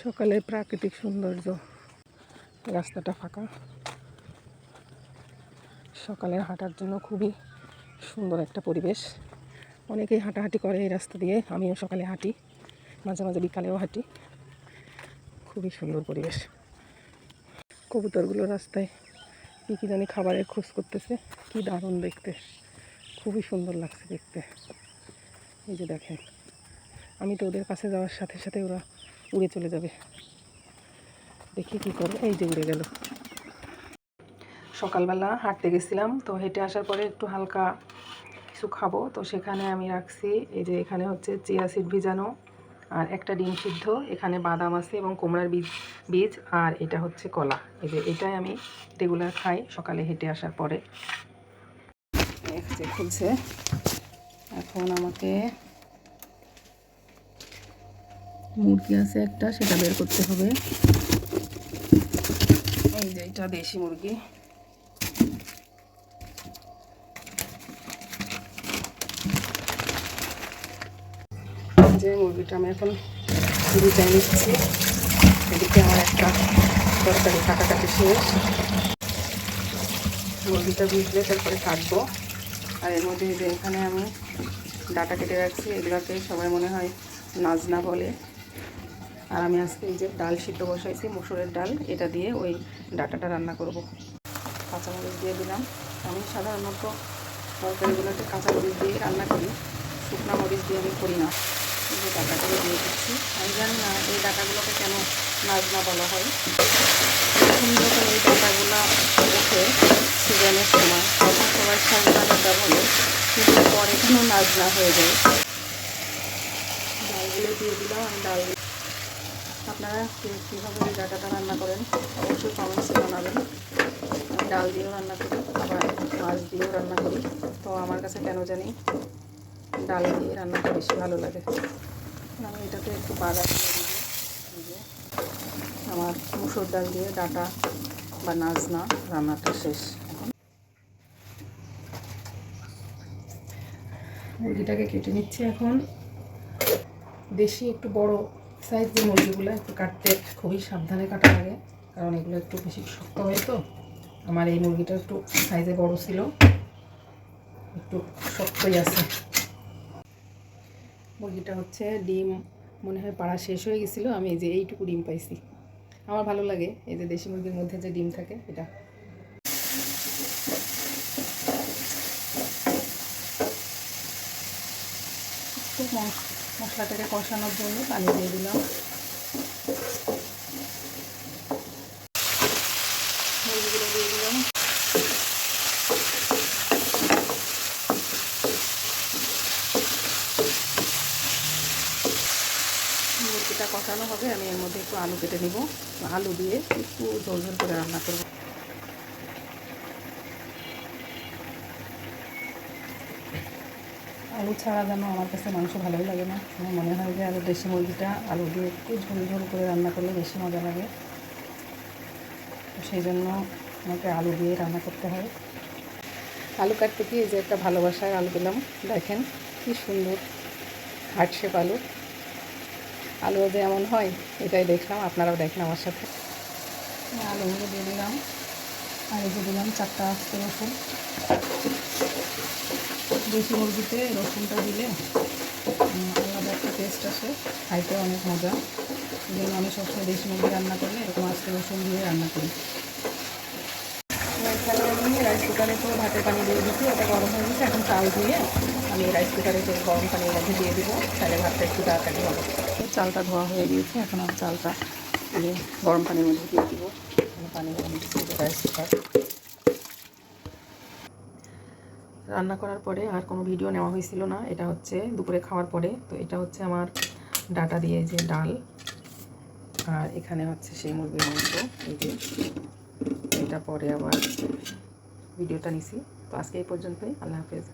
সকালের প্রাকৃতিক সৌন্দর্য, রাস্তাটা ফাঁকা, সকালে হাঁটার জন্য খুবই সুন্দর একটা পরিবেশ। অনেকেই হাঁটাহাঁটি করে এই রাস্তা দিয়ে, আমিও সকালে হাঁটি, মাঝে মাঝে বিকালেও হাঁটি। খুবই সুন্দর পরিবেশ। কবুতরগুলো রাস্তায় কী জানি খাবারের খোঁজ করতেছে, কি দারুণ দেখতে, খুবই সুন্দর লাগছে দেখতে। এই যে দেখেন, আমি তো ওদের কাছে যাওয়ার সাথে সাথে ওরা উড়ে চলে যাবে, দেখি কি করে। এই যে উড়ে গেল। সকালবেলা হাঁটতে গেছিলাম, তো হেঁটে আসার পরে একটু হালকা কিছু খাবো, তো সেখানে আমি রাখছি এই যে এখানে হচ্ছে চিয়া সিড ভিজানো আর একটা ডিম সিদ্ধ, এখানে বাদাম আছে এবং কুমড়ার বীজ আর এটা হচ্ছে কলা। এই যে এটাই আমি রেগুলার খাই সকালে হেঁটে আসার পরে। যে খুলছে, এখন আমাকে মুরগি আছে একটা, সেটা বের করতে হবে। এই যে এটা দেশি মুরগি। যে মুরগিটা আমি এখন ভিজাই নিচ্ছি। এদিকে আমার একটা তরকারি কাটাকাটি শেষ। মুরগিটা ভিজলে তারপরে কাটবো। আর এর মধ্যে যে এখানে আমি ডাটা কেটে রাখছি, এগুলোকে সবাই মনে হয় নাজনা বলে। আর আমি আজকে এই যে ডাল সিদ্ধ বসাইছি, মসুরের ডাল, এটা দিয়ে ওই ডাটাটা রান্না করব। কাঁচামরিচ দিয়ে দিলাম। আমি সাধারণত তরকারিগুলোতে কাঁচামরিচ দিয়ে রান্না করি, শুকনো মরিচ দিয়ে আমি করি না। এই যে ডাটাগুলো দিয়ে দিচ্ছি। আমি জানি না এই ডাটাগুলোকে কেন নাজনা বলা হয়। সুন্দর করে এই ডাটাগুলো ওঠে সিজনের সময়, তখন সবাই সাজনা ডাটা বলে, কিন্তু পরে কেন নাজনা হয়ে যায়। ডালগুলো দিয়ে দিলাম। আমি ডাল, আপনারা কীভাবে এই ডাটাটা রান্না করেন অবশ্যই কমেন্টসে জানাবেন। আমি ডাল দিয়েও রান্না করি, আবার মাছ দিয়েও রান্না করি, তো আমার কাছে কেন জানি ডাল দিয়ে রান্নাটা বেশি ভালো লাগে। আমি এটাতে একটু বাদাম দিয়ে দিব। আমার মুসুর ডাল দিয়ে ডাটা বা নাজনা রান্নাটা শেষ। এখন মুরগিটাকে কেটে নিচ্ছি। এখন দেশি একটু বড় সাইজ যে মুরগিগুলো একটু কাটতে খুবই সাবধানে কাটা লাগে, কারণ এগুলো একটু বেশি শক্ত হয়। তো আমার এই মুরগিটা একটু সাইজে বড় ছিল, একটু শক্তই আছে। মুরগিটা হচ্ছে ডিম মনে হয় পাড়া শেষ হয়ে গেছিলো, আমি এই যে এইটুকু ডিম পাইছি। আমার ভালো লাগে এই যে দেশি মুরগির মধ্যে যে ডিম থাকে এটা। খুব মশলাটাকে কষানোর জন্য পানি দিয়ে দিলাম। মুরগিগুলো দিয়ে দিলাম। মুরগিটা কষানো হবে, আমি এর মধ্যে একটু আলু কেটে নিব, আলু দিয়ে একটু ঝোল ঝোল করে রান্না করব। আলু ছাড়া যেন আমার কাছে মাংস ভালোই লাগে না। আমার মনে হয় যে আলু দেশি মুরগিটা আলু দিয়ে একটু ঝোল ঝোল করে রান্না করলে বেশি মজা লাগে, তো সেই জন্য আমাকে আলু দিয়ে রান্না করতে হয়। আলু কাটতে গিয়ে যে একটা ভালোবাসায় আলু দিলাম, দেখেন কি সুন্দর হার্ট শেপ আলু। আলু যে এমন হয় এটাই দেখলাম, আপনারাও দেখেন আমার সাথে। আলুগুলো দিয়ে দিলাম, আর এই যে দিলাম 4টা আস্ত রসুন। দেশি মুরগিতে রসুনটা দিলে আলাদা একটা টেস্ট আসে, খাইতে অনেক মজা। এই জন্য আমি সবসময় দেশি মুরগি রান্না করলে এরকম আস্ত রসুন দিয়ে রান্না করি। এখানে আমি রাইস কুকারে তো ভাতের পানি দিয়ে দিচ্ছি, ওটা গরম হয়ে গেছে। এখন চাল দিয়ে আমি রাইস কুকারে যে গরম পানির মধ্যে দিয়ে দিব, তাহলে ভাতটা একটু তাড়াতাড়ি হবে। চালটা ধোয়া হয়ে গিয়েছে, এখন আমি চালটা গরম পানির মধ্যে দিয়ে দিব। পানি গরম দিচ্ছি রাইস কুকার। রান্না করার পরে আর কোনো ভিডিও নেওয়া হয়েছিল না, এটা হচ্ছে দুপুরে খাওয়ার পরে। তো এটা হচ্ছে আমার ডাটা দিয়ে যে ডাল, আর এখানে হচ্ছে সেই মুরগির মাংস। এই যে এটা পরে আবার ভিডিওটা নিছি। তো আজকে এই পর্যন্তই, আল্লাহ হাফেজ।